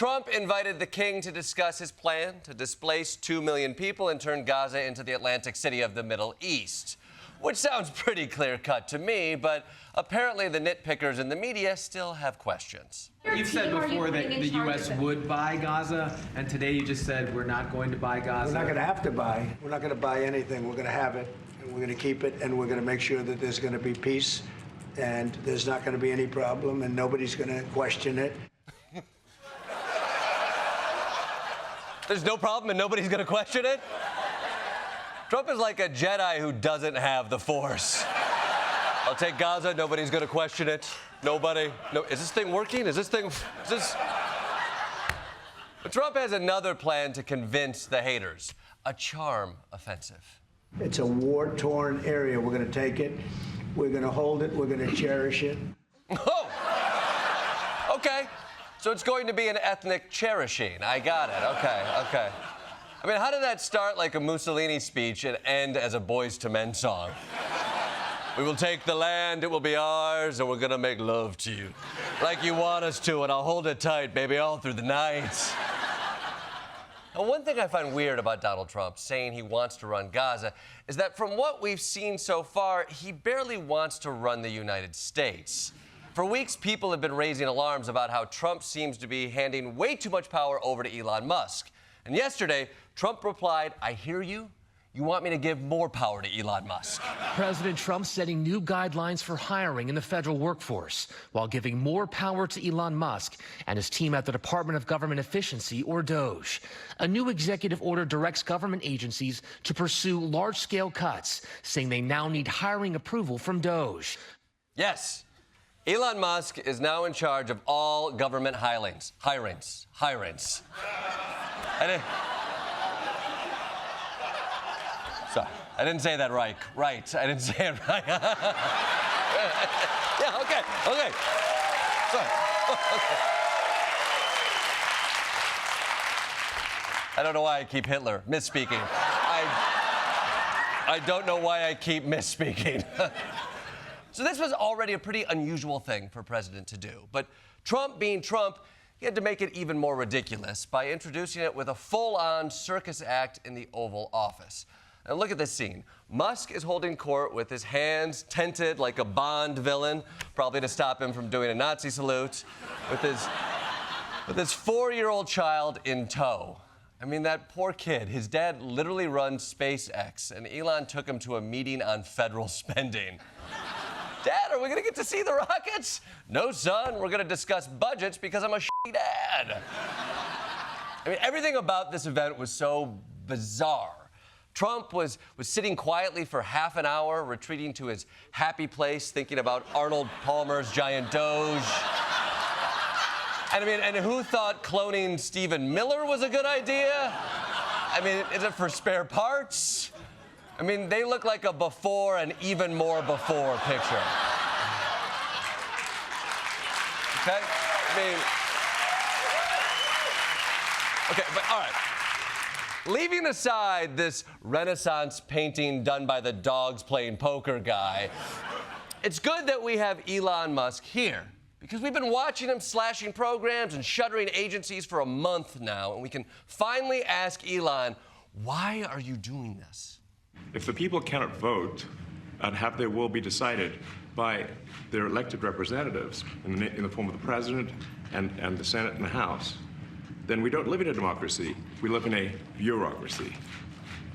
Trump invited the king to discuss his plan to displace 2 million people and turn Gaza into the Atlantic City of the Middle East. Which sounds pretty clear-cut to me, but apparently the nitpickers in the media still have questions. You've said before that the U.S. would buy Gaza, and today you just said we're not going to buy Gaza. We're not going to have to buy. We're not going to buy anything. We're going to have it, and we're going to keep it, and we're going to make sure that there's going to be peace, and there's not going to be any problem, and nobody's going to question it. There's no problem and nobody's going to question it? Trump is like a Jedi who doesn't have the Force. I'll take Gaza, nobody's going to question it. Nobody. No, is this thing working? Is this... But Trump has another plan to convince the haters. A charm offensive. It's a war-torn area. We're going to take it. We're going to hold it. We're going to cherish it. Oh! Okay. So it's going to be an ethnic cherishing. I got it. Okay. I mean, how did that start like a Mussolini speech and end as a Boyz II Men song? We will take the land, it will be ours, and we're gonna make love to you. Like you want us to, and I'll hold it tight, baby, all through the night. Now, one thing I find weird about Donald Trump saying he wants to run Gaza is that from what we've seen so far, he barely wants to run the United States. For weeks, people have been raising alarms about how Trump seems to be handing way too much power over to Elon Musk. And yesterday, Trump replied, I hear you. You want me to give more power to Elon Musk. President Trump setting new guidelines for hiring in the federal workforce while giving more power to Elon Musk and his team at the Department of Government Efficiency, or Doge. A new executive order directs government agencies to pursue large-scale cuts, saying they now need hiring approval from Doge. Yes. Elon Musk is now in charge of all government hirings. Sorry, I didn't say that right. I didn't say it right. Yeah, okay. Sorry. Okay. I don't know why I keep Hitler misspeaking. I don't know why I keep misspeaking. So this was already a pretty unusual thing for a president to do. But Trump being Trump, he had to make it even more ridiculous by introducing it with a full-on circus act in the Oval Office. Now look at this scene. Musk is holding court with his hands tented like a Bond villain, probably to stop him from doing a Nazi salute, with his 4-year-old child in tow. I mean, that poor kid, his dad literally runs SpaceX, and Elon took him to a meeting on federal spending. Dad, are we gonna get to see the rockets? No, son, we're gonna discuss budgets because I'm a shitty dad. I mean, everything about this event was so bizarre. Trump was sitting quietly for half an hour, retreating to his happy place, thinking about Arnold Palmer's giant Doge. And who thought cloning Stephen Miller was a good idea? I mean, is it for spare parts? I mean, they look like a before and even more before picture. Okay? Okay, but all right. Leaving aside this Renaissance painting done by the dogs playing poker guy, it's good that we have Elon Musk here, because we've been watching him slashing programs and shuttering agencies for a month now, and we can finally ask Elon, why are you doing this? If the people cannot vote and have their will be decided by their elected representatives in the form of the president and the Senate and the House, then we don't live in a democracy. We live in a bureaucracy.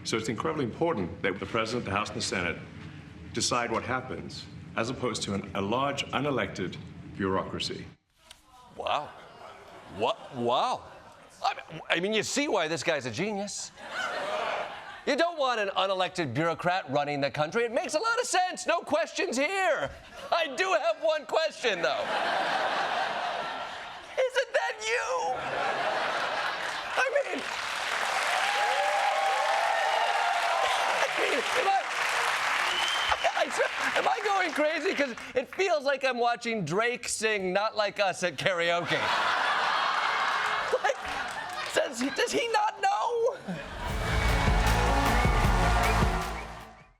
So it's incredibly important that the president, the House, and the Senate decide what happens, as opposed to a large, unelected bureaucracy. Wow. What? Wow. I mean, you see why this guy's a genius. You don't want an unelected bureaucrat running the country. It makes a lot of sense. No questions here. I do have one question, though. Isn't that you? Am I going crazy? Because it feels like I'm watching Drake sing Not Like Us at karaoke. Like, does he not know?